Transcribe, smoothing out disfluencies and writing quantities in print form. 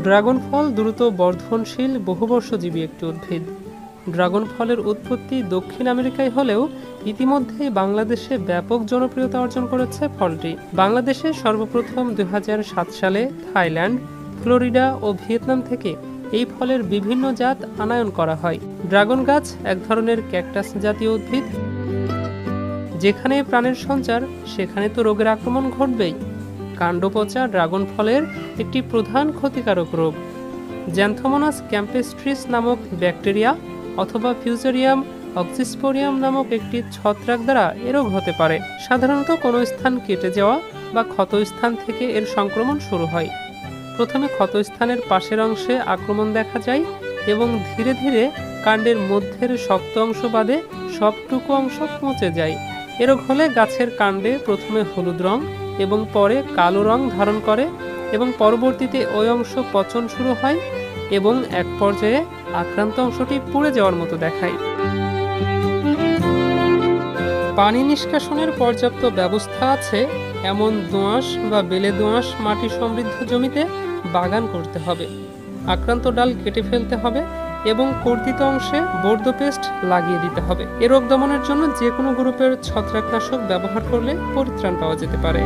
Dragon ফল দ্রুত বর্ধনশীল বহুবর্ষজীবী একটি উদ্ভিদ। ড্রাগন ফলের উৎপত্তি দক্ষিণ আমেরিকায় হলেও ইতিমধ্যেই বাংলাদেশে ব্যাপক জনপ্রিয়তা অর্জন করেছে ফলটি। বাংলাদেশে সর্বপ্রথম ২০০৭ সালে থাইল্যান্ড, ফ্লোরিডা ও ভিয়েতনাম থেকে এই ফলের বিভিন্ন জাত আনায়ন করা হয়। ড্রাগন গাছ এক ধরনের ক্যাকটাস জাতীয় উদ্ভিদ। যেখানে প্রাণের সঞ্চার সেখানে তো রোগের আক্রমণ ঘটবেই। কাণ্ড পচা ড্রাগন ফলের একটি প্রধান ক্ষতিকারক রোগ জ্যান্থোমোনাস ক্যাম্পেস্ট্রিস নামক ব্যাকটেরিয়া অথবা ফিউজেরিয়াম অক্সিস্পোরিয়াম নামক একটি ছত্রাক দ্বারা এ রোগ হতে পারে। সাধারণত কোনো স্থান কেটে যাওয়া বা ক্ষতস্থান থেকে এর সংক্রমণ শুরু হয়। প্রথমে ক্ষতস্থানের পাশের অংশে আক্রমণ দেখা যায় এবং ধীরে ধীরে কাণ্ডের মধ্যের শক্ত অংশ বাদে সবটুকু অংশ পচে যায়। এ রোগ হলে গাছের কাণ্ডে প্রথমে হলুদ রং এবং পরে কালো রং ধারণ করে এবং পরবর্তীতে ওই অংশ পচন শুরু হয় এবং এক পর্যায়ে আক্রান্ত অংশটি পুড়ে যাওয়ার মতো দেখায়। পানি নিষ্কাশনের পর্যাপ্ত ব্যবস্থা আছে এমন দোআঁশ বা বেলে দোআঁশ মাটি সমৃদ্ধ জমিতে বাগান করতে হবে। আক্রান্ত ডাল কেটে ফেলতে হবে এবং কর্তিত অংশে বোরদো পেস্ট লাগিয়ে দিতে হবে। এ রোগ দমনের জন্য যে কোনো গ্রুপের ছত্রাকনাশক ব্যবহার করলে পরিত্রাণ পাওয়া যেতে পারে।